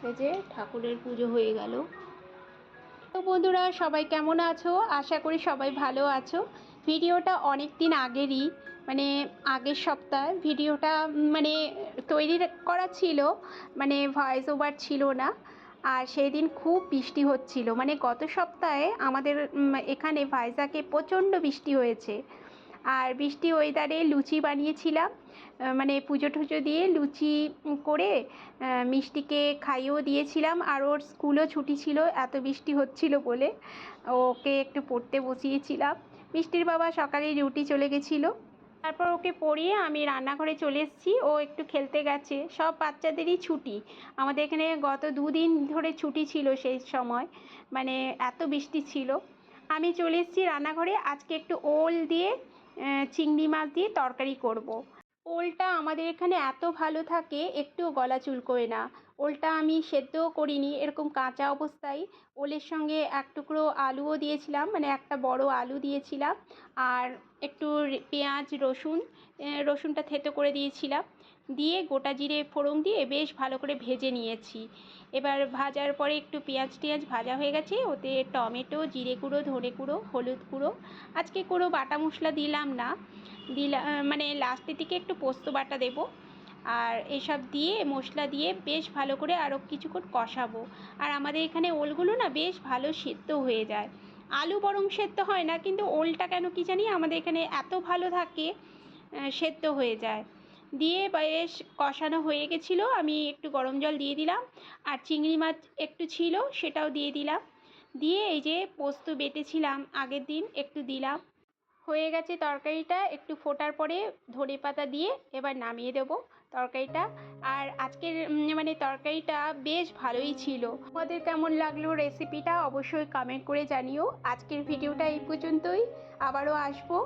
এই যে ঠাকুরের পুজো হয়ে গেল। তো বন্ধুরা, সবাই কেমন আছো? আশা করি সবাই ভালো আছো। ভিডিওটা অনেক দিন আগেরই, মানে আগের সপ্তাহে ভিডিওটা মানে তৈরি করা ছিল, মানে ভয়েস ওভার ছিল না। আর সেই দিন খুব বৃষ্টি হচ্ছিল, মানে গত সপ্তাহে আমাদের এখানে ভাইজাকে প্রচণ্ড বৃষ্টি হয়েছে। আর বৃষ্টি ওয়েদারে লুচি বানিয়েছিলাম, মানে পুজো টুজো দিয়ে লুচি করে মিষ্টিকে খাইয়েও দিয়েছিলাম। আর ওর স্কুলও ছুটি ছিল এত বৃষ্টি হচ্ছিল বলে, ওকে একটু পড়তে বসিয়েছিলাম। মিষ্টির বাবা সকালে ডিউটি চলে গেছিলো। তারপর ওকে পড়িয়ে আমি রান্নাঘরে চলে এসেছি, ও একটু খেলতে গেছে। সব বাচ্চাদেরই ছুটি, আমাদের এখানে গত 2 দিন ধরে ছুটি ছিল সেই সময়, মানে এত বৃষ্টি ছিল। আমি চলে এসেছি রান্নাঘরে। আজকে একটু ওল দিয়ে চিংড়ি মাছ দিয়ে তরকারি করব। ওলটা আমাদের এখানে এত ভালো থাকে, একটুও গলা চুলকোয় না। ওলটা আমি সেদ্ধও করিনি, এরকম কাঁচা অবস্থায় ওলের সঙ্গে এক টুকরো আলুও দিয়েছিলাম, মানে একটা বড় আলু দিয়েছিলাম। আর একটু পেঁয়াজ রসুনটা থেতো করে দিয়েছিলাম, দিয়ে গোটা জিরে ফোড়ন দিয়ে বেশ ভালো করে ভেজে নিয়েছি। এবার ভাজার পরে একটু পেঁয়াজ টেয়াজ ভাজা হয়ে গেছে, ওতে টমেটো, জিরে গুঁড়ো, ধনে গুঁড়ো, হলুদ গুঁড়ো, আজকে কোনো বাটা মশলা দিলাম না, মানে লাস্টের দিকে একটু পোস্ত বাটা দেব। আর এসব দিয়ে মশলা দিয়ে বেশ ভালো করে আরও কিছুক্ষণ কষাবো। আর আমাদের এখানে ওলগুলো না বেশ ভালো সেদ্ধ হয়ে যায়। আলু বরং সেদ্ধ হয় না, কিন্তু ওলটা কেন কি জানি আমাদের এখানে এত ভালো থাকে, সেদ্ধ হয়ে যায়। দিয়ে বেশ কষানো হয়ে গেছিলো, আমি একটু গরম জল দিয়ে দিলাম। আর চিংড়ি মাছ একটু ছিল, সেটাও দিয়ে দিলাম। দিয়ে এই যে পোস্ত বেটেছিলাম আগের দিন একটু দিলাম। হয়ে গেছে তরকারিটা, একটু ফোটার পরে ধনেপাতা দিয়ে এবার নামিয়ে দেবো তরকারিটা। আর আজকের মানে তরকারিটা বেশ ভালোই ছিল। তোমাদের কেমন লাগলো রেসিপিটা অবশ্যই কমেন্ট করে জানিও। আজকের ভিডিওটা এই পর্যন্তই, আবারও আসবো।